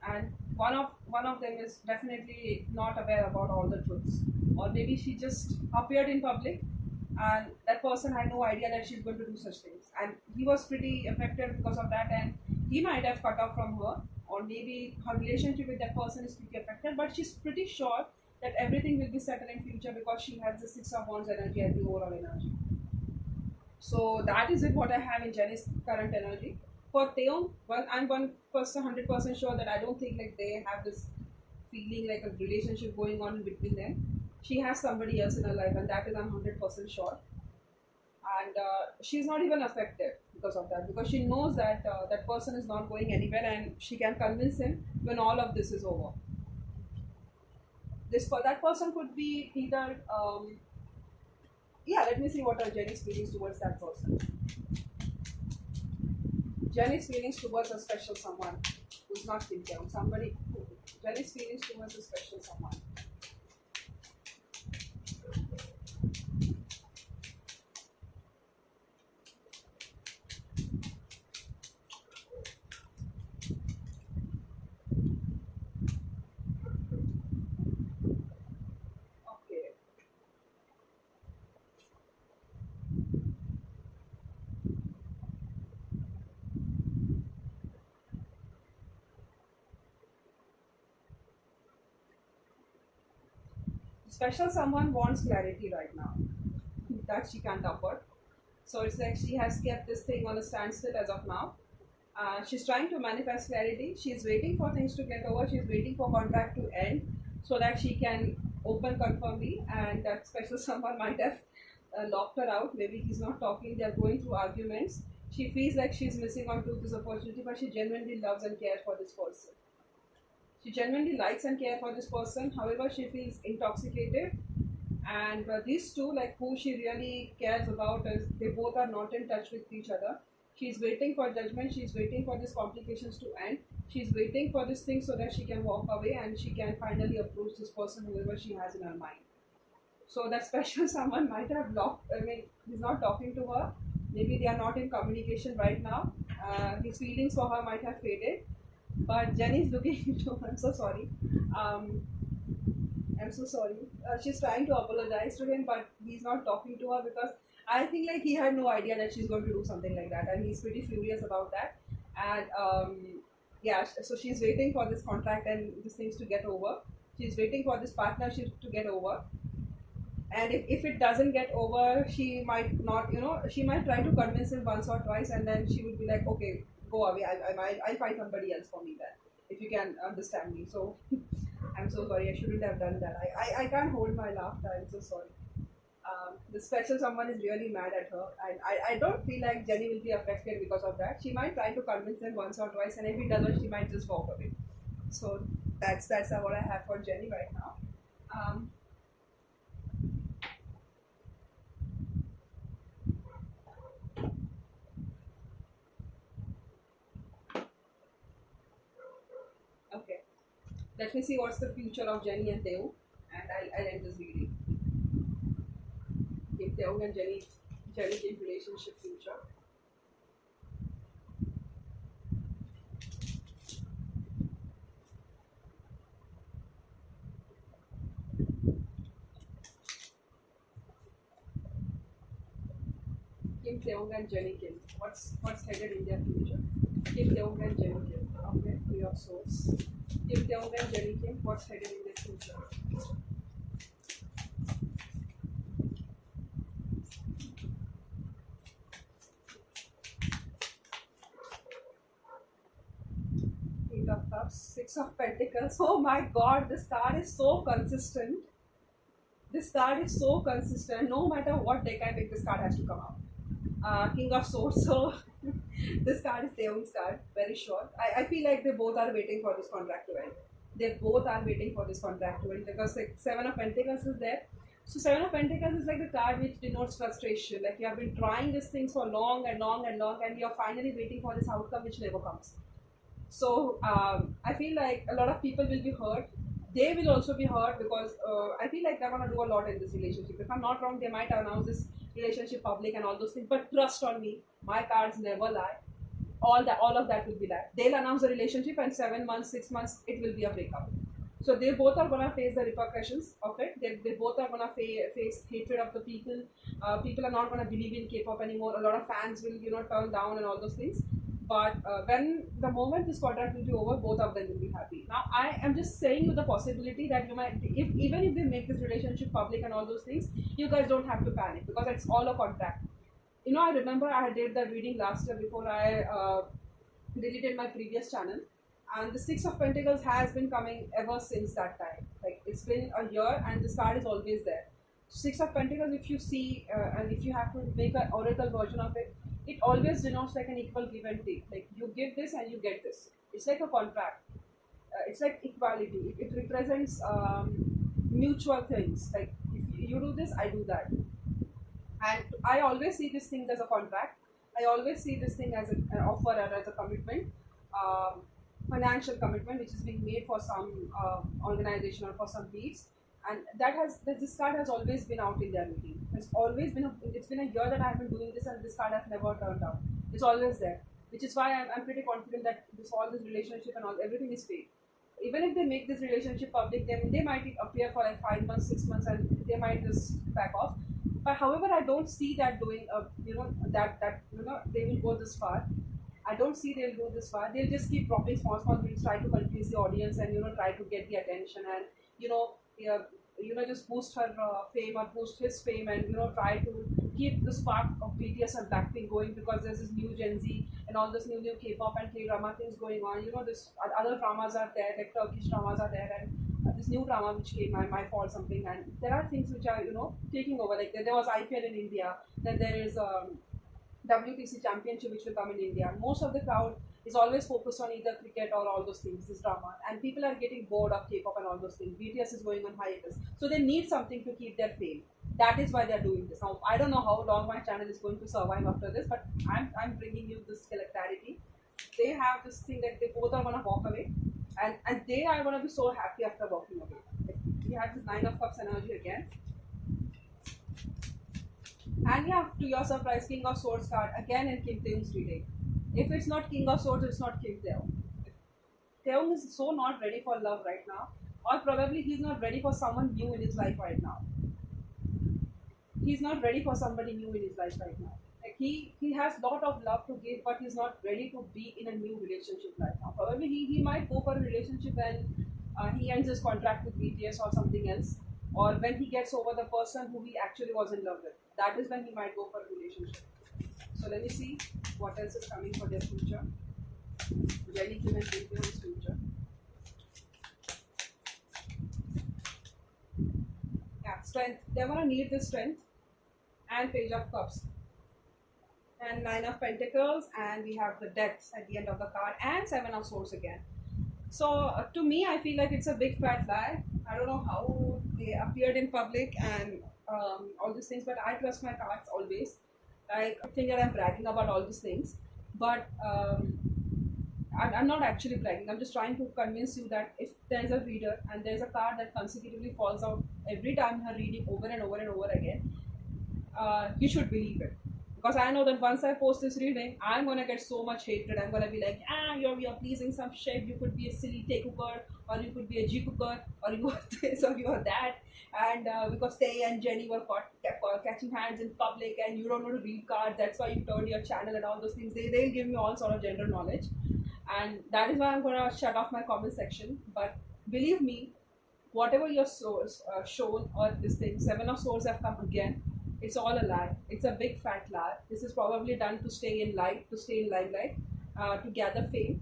and one of them is definitely not aware about all the truths, or maybe she just appeared in public, and that person had no idea that she's going to do such things, and he was pretty affected because of that, and he might have cut off from her, or maybe her relationship with that person is pretty affected, but she's pretty sure that everything will be settled in future because she has the Six of Wands energy as the overall energy. So that is it what I have in Jennie's current energy. For Taehyung, well, I'm 100% sure that I don't think like they have this feeling like a relationship going on between them. She has somebody else in her life, and that is I'm 100% sure. And she's not even affected because of that, because she knows that that person is not going anywhere, and she can convince him when all of this is over. That person could be either yeah. Let me see what are Jennie's feelings towards that person. Jennie's feelings towards a special someone who's not thinking. Jennie's feelings towards a special someone. Okay. Special someone wants clarity right now that she can't afford. So it's like she has kept this thing on a standstill as of now. She's trying to manifest clarity. She's waiting for things to get over. She's waiting for contract to end so that she can open confirmly. And that special someone might have locked her out. Maybe he's not talking. They're going through arguments. She feels like she's missing on to this opportunity, but she genuinely loves and cares for this person. She genuinely likes and cares for this person. However, she feels intoxicated. And these two, like who she really cares about, is they both are not in touch with each other. She's waiting for judgment. She's waiting for these complications to end. She's waiting for this thing so that she can walk away and she can finally approach this person, whoever she has in her mind. So that special someone might have locked. I mean, he's not talking to her. Maybe they are not in communication right now. His feelings for her might have faded. But Jennie's looking into her. I'm so sorry. I'm so sorry. She's trying to apologize to him, but he's not talking to her because I think like he had no idea that she's going to do something like that, and he's pretty furious about that. And yeah, so she's waiting for this contract and these things to get over. She's waiting for this partnership to get over. And if it doesn't get over, she might not, she might try to convince him once or twice, and then she would be like, okay, go away. I'll find somebody else for me then, if you can understand me. So I'm so sorry. I shouldn't have done that. I can't hold my laughter. I'm so sorry. The special someone is really mad at her, and I don't feel like Jennie will be affected because of that. She might try to convince him once or twice, and if he doesn't, she might just walk away. So that's what I have for Jennie right now. Okay, let me see what's the future of Jennie and Taehyung, and I'll end this reading. Okay, Taehyung and Jennie relationship future. Kim Taehyung and Jennie Kim. What's headed in their future? Kim Taehyung and Jennie Kim. Okay, to your source. Kim Taehyung and Jennie Kim. What's headed in their future? Eight of Cups, Six of Pentacles. Oh my God, this card is so consistent. This card is so consistent. No matter what deck I pick, this card has to come out. King of Swords. So this card is Taehyung's card, very sure. I feel like they both are waiting for this contract to end. They both are waiting for this contract to end because like Seven of Pentacles is there. So Seven of Pentacles is like the card which denotes frustration. Like you have been trying these things for long and long and long, and you're finally waiting for this outcome which never comes. So I feel like a lot of people will be hurt. They will also be hurt because I feel like they're gonna do a lot in this relationship. If I'm not wrong, they might announce this relationship public and all those things. But trust on me, my cards never lie. All of that will be that. They'll announce a relationship, and 7 months, 6 months, it will be a breakup. So they both are gonna face the repercussions of it. They both are gonna face hatred of the people. People are not gonna believe in K-pop anymore. A lot of fans will turn down and all those things. But when the moment this contract will be over, both of them will be happy. Now, I am just saying you the possibility that you might, even if they make this relationship public and all those things, you guys don't have to panic because it's all a contract. I remember I did the reading last year before I deleted my previous channel, and the Six of Pentacles has been coming ever since that time. Like it's been a year, and this card is always there. Six of Pentacles, if you see, and if you have to make an oracle version of it, it always denotes like an equal give and take. Like you give this and you get this. It's like a contract. It's like equality. It represents mutual things. Like if you do this, I do that. And I always see these things as a contract. I always see this thing as an offer or as a commitment, financial commitment, which is being made for some organization or for some beats. And this card has always been out in their meeting. It's been a year that I've been doing this, and this card has never turned out. It's always there, which is why I'm pretty confident that all this relationship and everything is fake. Even if they make this relationship public, they might appear for like 5 months, 6 months, and they might just back off. But however, I don't see that doing. They will go this far. I don't see they'll go this far. They'll just keep dropping small things, try to confuse the audience, and try to get the attention, and just boost her fame or boost his fame, and try to keep the spark of BTS and Blackpink going, because there's this new Gen Z and all this new K-pop and K-drama things going on. This other dramas are there, like Turkish dramas are there, and this new drama which came, my fault something, and there are things which are taking over. Like there was IPL in India, then there is WTC championship which will come in India. Most of the crowd is always focused on either cricket or all those things, this drama, and people are getting bored of K-pop and all those things. BTS is going on hiatus, so they need something to keep their fame. That is why they are doing this. Now I don't know how long my channel is going to survive after this, but I'm bringing you this clarity. They have this thing that they both are gonna walk away, and they are gonna be so happy after walking away. We have this Nine of Cups energy again. And yeah, to your surprise, King of Swords card again in Kim Taehyung's reading. If it's not King of Swords, it's not Kim Taehyung. Taehyung is so not ready for love right now, or probably he's not ready for someone new in his life right now. He's not ready for somebody new in his life right now. Like he has lot of love to give, but he's not ready to be in a new relationship right now. Probably he might go for a relationship when he ends his contract with BTS or something else, or when he gets over the person who he actually was in love with. That is when he might go for a relationship. So let me see what else is coming for their future. Jennie, Kim and Taehyung's future. Yeah, strength. They're gonna need this strength, and Page of Cups, and Nine of Pentacles, and we have the Death at the end of the card, and Seven of Swords again. So to me, I feel like it's a big fat lie. I don't know how they appeared in public and all these things, but I trust my cards always. I think that I'm bragging about all these things, but I'm not actually bragging. I'm just trying to convince you that if there's a reader and there's a card that consecutively falls out every time you're reading over and over and over again, you should believe it. Because I know that once I post this reading, I'm gonna get so much hatred. I'm gonna be like, you're pleasing some shit. You could be a silly Tae-cooker, or you could be a G-cooker, or you are this, or you are that. And because Tae and Jennie were caught catching hands in public, and you don't know to read cards, that's why you turned your channel and all those things. They'll give me all sort of general knowledge, and that is why I'm gonna shut off my comment section. But believe me, whatever your source shown or this thing, Seven of Swords have come again. It's all a lie. It's a big fat lie. This is probably done to stay in light, to stay in limelight, to gather fame.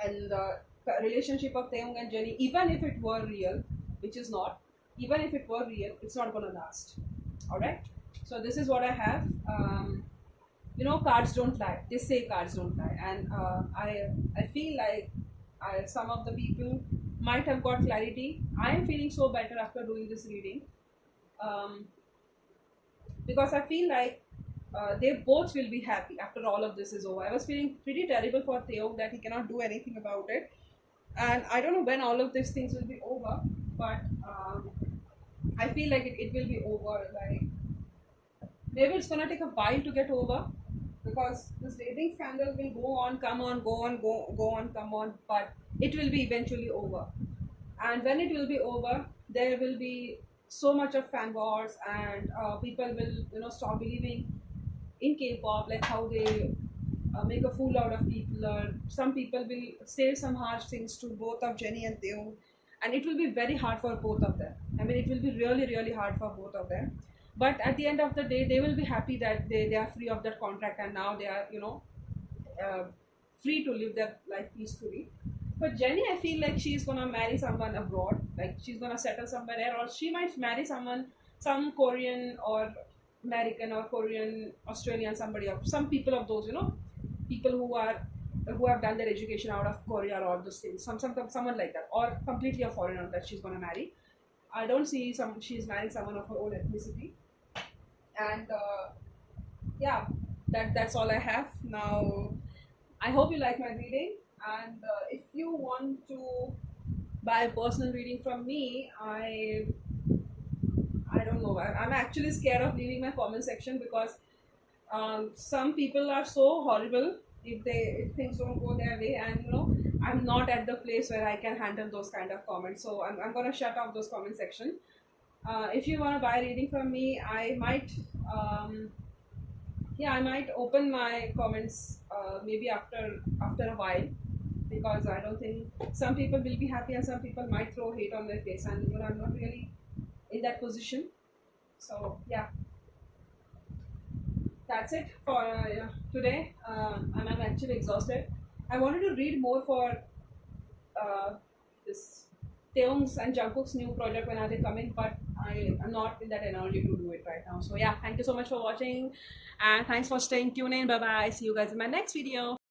And the relationship of Taehyung and Jennie, even if it were real, which is not, even if it were real, it's not gonna last. Alright? So this is what I have. Cards don't lie. They say cards don't lie. And I feel like some of the people might have got clarity. I am feeling so better after doing this reading. Because I feel like they both will be happy after all of this is over. I was feeling pretty terrible for Taehyung that he cannot do anything about it, and I don't know when all of these things will be over, but I feel like it will be over. Like maybe it's gonna take a while to get over, because this dating scandal will go on, come on, go on, go on, come on, but it will be eventually over. And when it will be over, there will be so much of fan wars, and people will stop believing in K-pop, like how they make a fool out of people, or some people will say some harsh things to both of Jennie and Taehyung, and it will be very hard for both of them. I mean, it will be really really hard for both of them, but at the end of the day, they will be happy that they are free of that contract, and now they are free to live their life peacefully. But Jennie, I feel like she's gonna marry someone abroad, like she's gonna settle somewhere there, or she might marry someone, some Korean or American or Korean, Australian, somebody, or some people of those, people who have done their education out of Korea or all those things, someone like that, or completely a foreigner that she's gonna marry. I don't see she's marrying someone of her own ethnicity, and yeah, that's all I have now. I hope you like my reading. And if you want to buy a personal reading from me, I don't know. I'm actually scared of leaving my comment section, because some people are so horrible if things don't go their way, and I'm not at the place where I can handle those kind of comments. So I'm gonna shut off those comment section. If you want to buy a reading from me, I might I might open my comments maybe after a while. because I don't think some people will be happy and some people might throw hate on their face, and I'm not really in that position. So yeah, that's it for today. And I'm actually exhausted. I wanted to read more for this Taehyung's and Jungkook's new project when are they coming, but I am not in that energy to do it right now. So yeah, thank you so much for watching, and thanks for staying tuned in. Bye bye. See you guys in my next video.